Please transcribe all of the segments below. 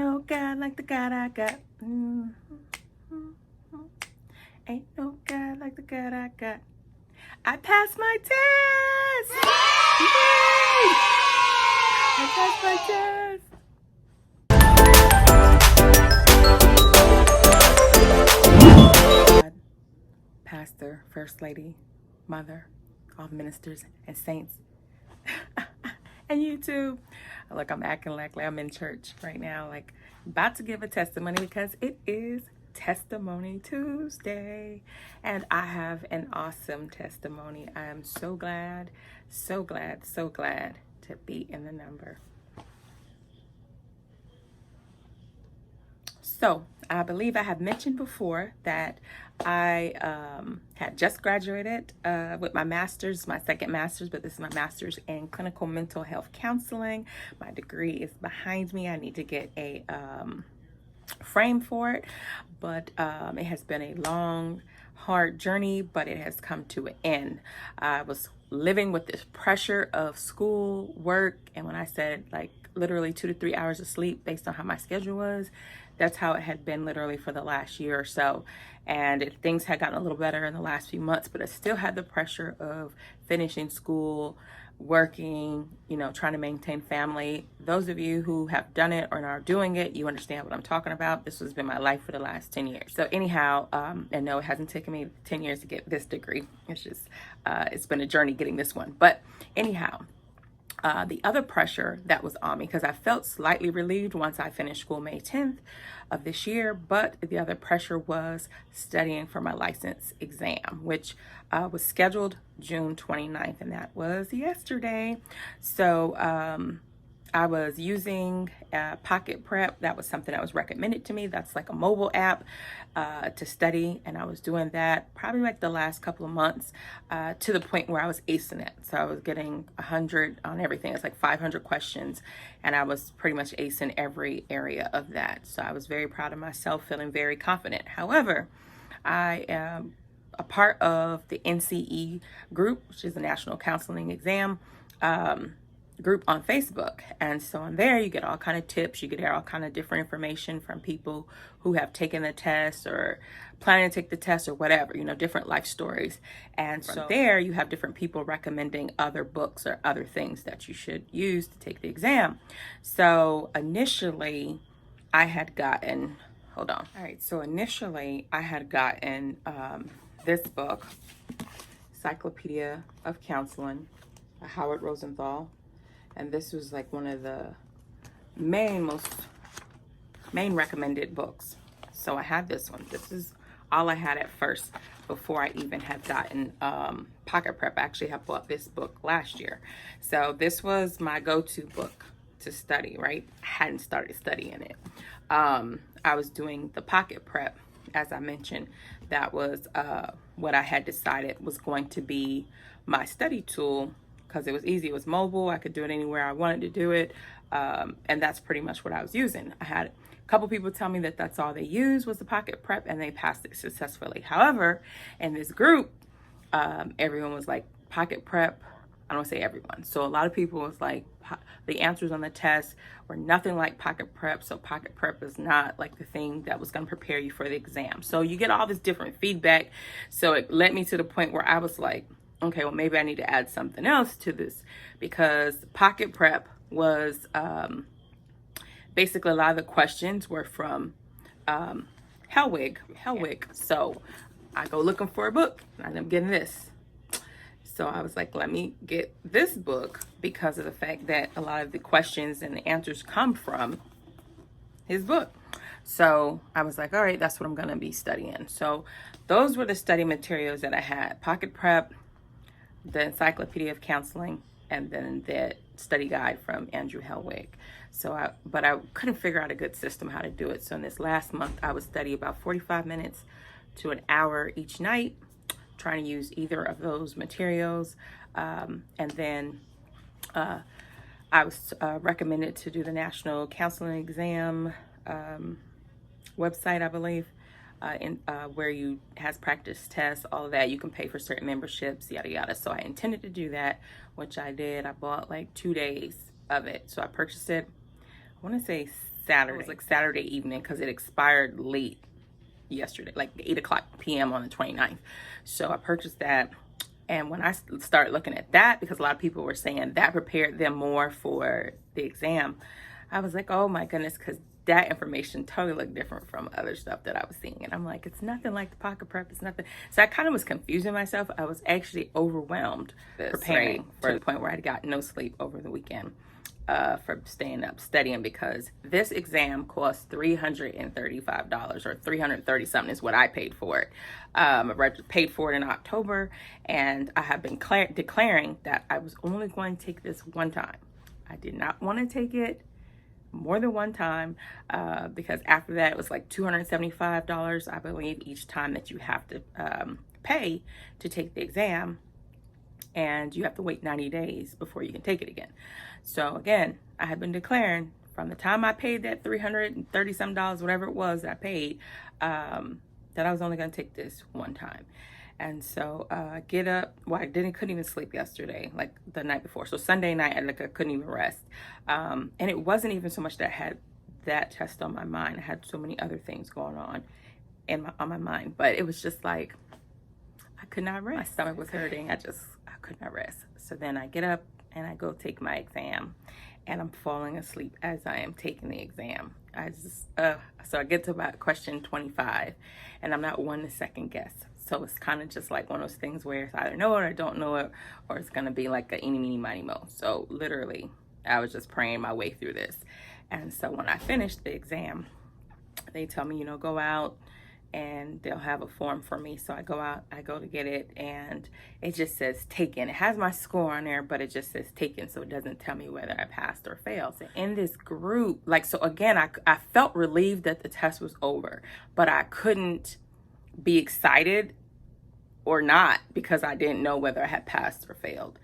no God like the God I got. Ain't no God like the God I got. I passed my test! Yay! I passed my test! Pastor, First Lady, Mother, all ministers and saints, and YouTube. Look, I'm acting like I'm in church right now, like about to give a testimony because it is Testimony Tuesday, and I have an awesome testimony. I am so glad, so glad, so glad to be in the number. So I believe I have mentioned before that I had just graduated with my master's, my second master's, but this is my master's in clinical mental health counseling. My degree is behind me. I need to get a frame for it, but it has been a long, hard journey, but it has come to an end. I was living with this pressure of school, work, and when I said like literally 2 to 3 hours of sleep based on how my schedule was, that's how it had been literally for the last year or so. And things had gotten a little better in the last few months, but I still had the pressure of finishing school, working, you know, trying to maintain family. Those of you who have done it or are doing it, you understand what I'm talking about. This has been my life for the last 10 years. So anyhow, and no, it hasn't taken me 10 years to get this degree. It's just, it's been a journey getting this one. But anyhow, the other pressure that was on me, because I felt slightly relieved once I finished school May 10th of this year, but the other pressure was studying for my license exam, which was scheduled June 29th, and that was yesterday. So I was using Pocket Prep. That was something that was recommended to me. That's like a mobile app to study, and I was doing that probably like the last couple of months to the point where I was acing it. So I was getting 100 on everything. It's like 500 questions, and I was pretty much acing every area of that. So I was very proud of myself, feeling very confident. However, I am a part of the NCE group, which is the National Counseling Exam group on Facebook. And so on there, you get all kind of tips. You get all kind of different information from people who have taken the test or planning to take the test or whatever, you know, different life stories. And so there you have different people recommending other books or other things that you should use to take the exam. So initially I had gotten, hold on. All right. So initially I had gotten this book, Encyclopedia of Counseling by Howard Rosenthal. And this was like one of the main recommended books. So I had this one. This is all I had at first before I even had gotten Pocket Prep. I actually have bought this book last year. So this was my go-to book to study, right? I hadn't started studying it. I was doing the Pocket Prep, as I mentioned. That was what I had decided was going to be my study tool, because it was easy. It was mobile. I could do it anywhere I wanted to do it. And that's pretty much what I was using. I had a couple people tell me that that's all they used was the Pocket Prep, and they passed it successfully. However, in this group, everyone was like, Pocket Prep, I don't say everyone. So a lot of people was like, the answers on the test were nothing like Pocket Prep. So Pocket Prep is not like the thing that was going to prepare you for the exam. So you get all this different feedback. So it led me to the point where I was like, okay, well, maybe I need to add something else to this, because Pocket Prep was basically a lot of the questions were from Hellwig. So I go looking for a book, and I end up getting this. So I was like, let me get this book because of the fact that a lot of the questions and the answers come from his book. So I was like, all right, that's what I'm going to be studying. So those were the study materials that I had: Pocket Prep, the Encyclopedia of Counseling, and then the study guide from Andrew Hellwig. So but I couldn't figure out a good system how to do it. So in this last month, I would study about 45 minutes to an hour each night, trying to use either of those materials. And then I was recommended to do the National Counseling Exam website, I believe. Where you has practice tests, all of that. You can pay for certain memberships, yada yada. So I intended to do that, which I did. I bought like 2 days of it. So I purchased it, I want to say Saturday. It was like Saturday evening because it expired late yesterday, like 8 o'clock p.m. on the 29th. So I purchased that. And when I started looking at that, because a lot of people were saying that prepared them more for the exam, I was like, oh my goodness, because that information totally looked different from other stuff that I was seeing. And I'm like, it's nothing like the pocket prep. It's nothing. So I kind of was confusing myself. I was actually overwhelmed preparing to the point where I got no sleep over the weekend for staying up studying, because this exam cost $335 or $330 something is what I paid for it. I paid for it in October, and I have been declaring that I was only going to take this one time. I did not want to take it more than one time, because after that it was like $275, I believe, each time that you have to pay to take the exam, and you have to wait 90 days before you can take it again. So again, I had been declaring from the time I paid that $330 some, whatever it was that I paid, that I was only going to take this one time. And so get up. Well, I couldn't even sleep yesterday, like the night before. So Sunday night, I couldn't even rest. And it wasn't even so much that I had that test on my mind. I had so many other things going on on my mind. But it was just like, I could not rest. My stomach was hurting. I could not rest. So then I get up and I go take my exam, and I'm falling asleep as I am taking the exam. So I get to about question 25, and I'm not one to second guess. So it's kind of just like one of those things where it's either know it or don't know it, or it's going to be like a eeny, meeny, miny, mo. So literally, I was just praying my way through this. And so when I finished the exam, they tell me, go out and they'll have a form for me. So I go out, I go to get it, and it just says taken. It has my score on there, but it just says taken. So it doesn't tell me whether I passed or failed. So in this group, so again, I felt relieved that the test was over, but I couldn't be excited or not, because I didn't know whether I had passed or failed.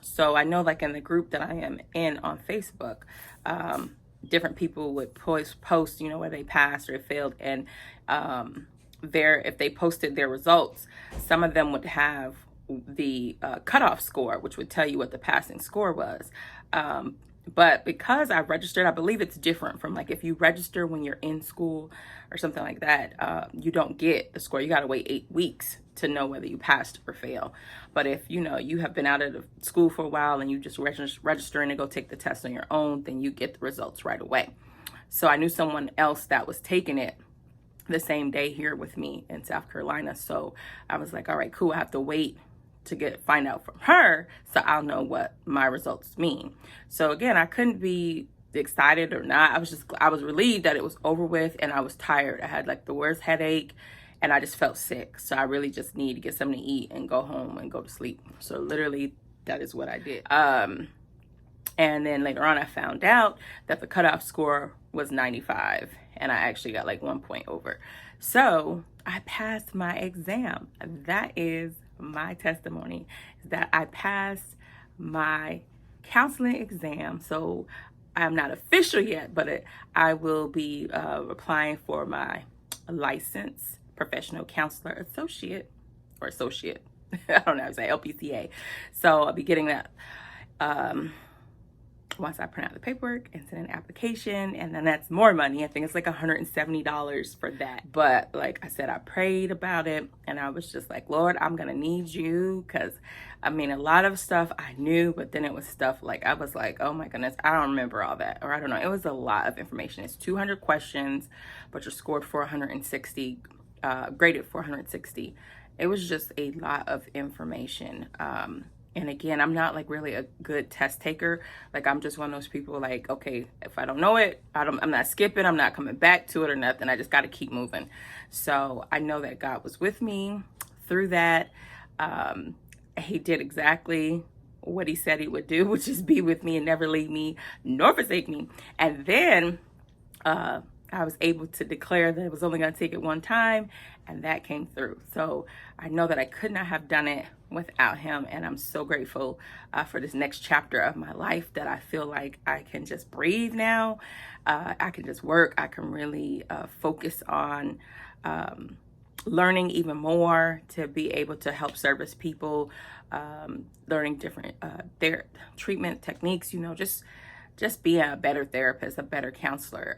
So I know, like in the group that I am in on Facebook, different people would post, where they passed or failed, and if they posted their results, some of them would have the cutoff score, which would tell you what the passing score was. But because I registered, I believe it's different from like if you register when you're in school or something like that, you don't get the score. You got to wait 8 weeks to know whether you passed or fail. But if you have been out of school for a while and you just registering to go take the test on your own, then you get the results right away. So I knew someone else that was taking it the same day here with me in South Carolina. So I was like, all right, cool. I have to wait to find out from her, so I'll know what my results mean. So again, I couldn't be excited or not. I was relieved that it was over with, and I was tired. I had like the worst headache, and I just felt sick. So I really just need to get something to eat and go home and go to sleep. So literally, that is what I did. And then later on, I found out that the cutoff score was 95, and I actually got like 1 point over. So I passed my exam. That is my testimony, is that I passed my counseling exam. So I'm not official yet, but I will be applying for my licensed professional counselor associate. I don't know how to say, LPCA. So I'll be getting that once I print out the paperwork and send an application, and then that's more money. I think it's like $170 for that. But like I said, I prayed about it, and I was just like, Lord, I'm gonna need you, because a lot of stuff I knew, but then it was stuff like I was like, oh my goodness, I don't remember all that, or I don't know. It was a lot of information. It's 200 questions, but you're scored for 160, graded for 160. It was just a lot of information. And again, I'm not like really a good test taker. Like I'm just one of those people like, okay, if I don't know it, I'm not skipping, I'm not coming back to it or nothing. I just got to keep moving. So I know that God was with me through that. He did exactly what he said he would do, which is be with me and never leave me nor forsake me. And then I was able to declare that it was only going to take it one time, and that came through. So I know that I could not have done it without him, and I'm so grateful for this next chapter of my life, that I feel like I can just breathe now. I can just work. I can really focus on learning even more to be able to help service people, learning different their treatment techniques, just just being a better therapist, a better counselor.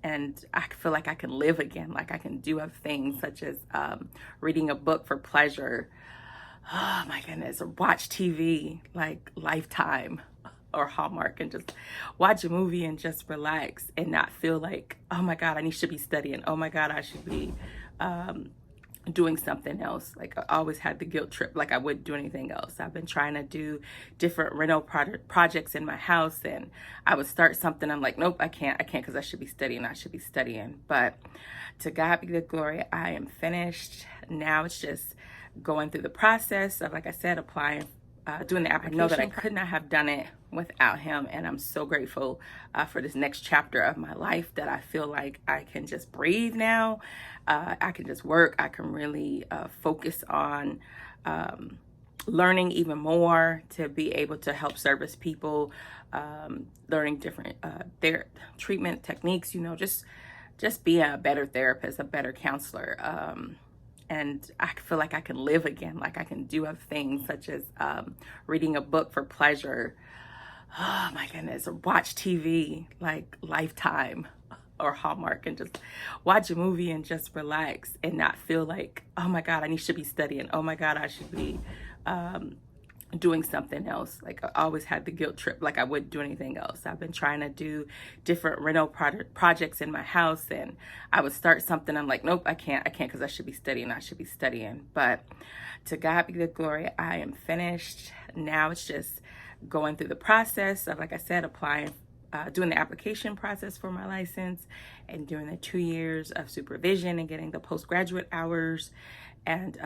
And I feel like I can live again, like I can do other things such as reading a book for pleasure. Oh my goodness, or watch TV like Lifetime or Hallmark and just watch a movie and just relax and not feel like, oh my God, I should be studying. Oh my God, I should be doing something else. Like I always had the guilt trip, like I wouldn't do anything else. I've been trying to do different rental projects in my house, and I would start something. I'm like, nope, I can't because I should be studying. I should be studying. But to God be the glory, I am finished. Now it's just going through the process of, like I said, applying, doing the application. I know that I could not have done it without him, and I'm so grateful for this next chapter of my life that I feel like I can just breathe now. I can just work. I can really focus on learning even more to be able to help service people, learning different their treatment techniques, just being a better therapist, a better counselor. And I feel like I can live again, like I can do other things such as reading a book for pleasure. Oh my goodness, or watch TV like Lifetime or Hallmark and just watch a movie and just relax and not feel like, oh my God, I should be studying. Oh my God, I should be doing something else. Like I always had the guilt trip, like I wouldn't do anything else. I've been trying to do different rental projects in my house, and I would start something. I'm like, nope, I can't because I should be studying. I should be studying. But to God be the glory, I am finished. Now it's just going through the process of, like I said, applying, doing the application process for my license and doing the 2 years of supervision and getting the postgraduate hours, and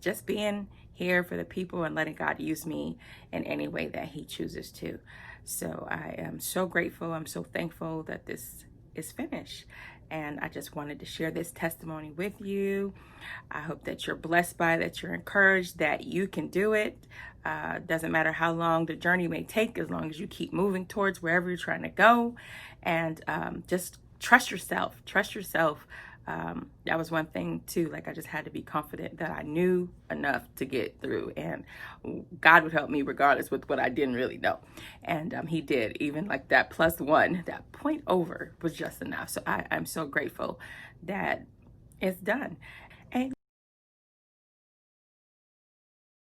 just being here for the people and letting God use me in any way that he chooses to. So I am so grateful. I'm so thankful that this is finished. And I just wanted to share this testimony with you. I hope that you're blessed by it, that you're encouraged, that you can do it. Doesn't matter how long the journey may take, as long as you keep moving towards wherever you're trying to go. And just trust yourself. Trust yourself. That was one thing too. Like I just had to be confident that I knew enough to get through, and God would help me regardless with what I didn't really know. And he did. Even like that +1, that point over was just enough. So I'm so grateful that it's done.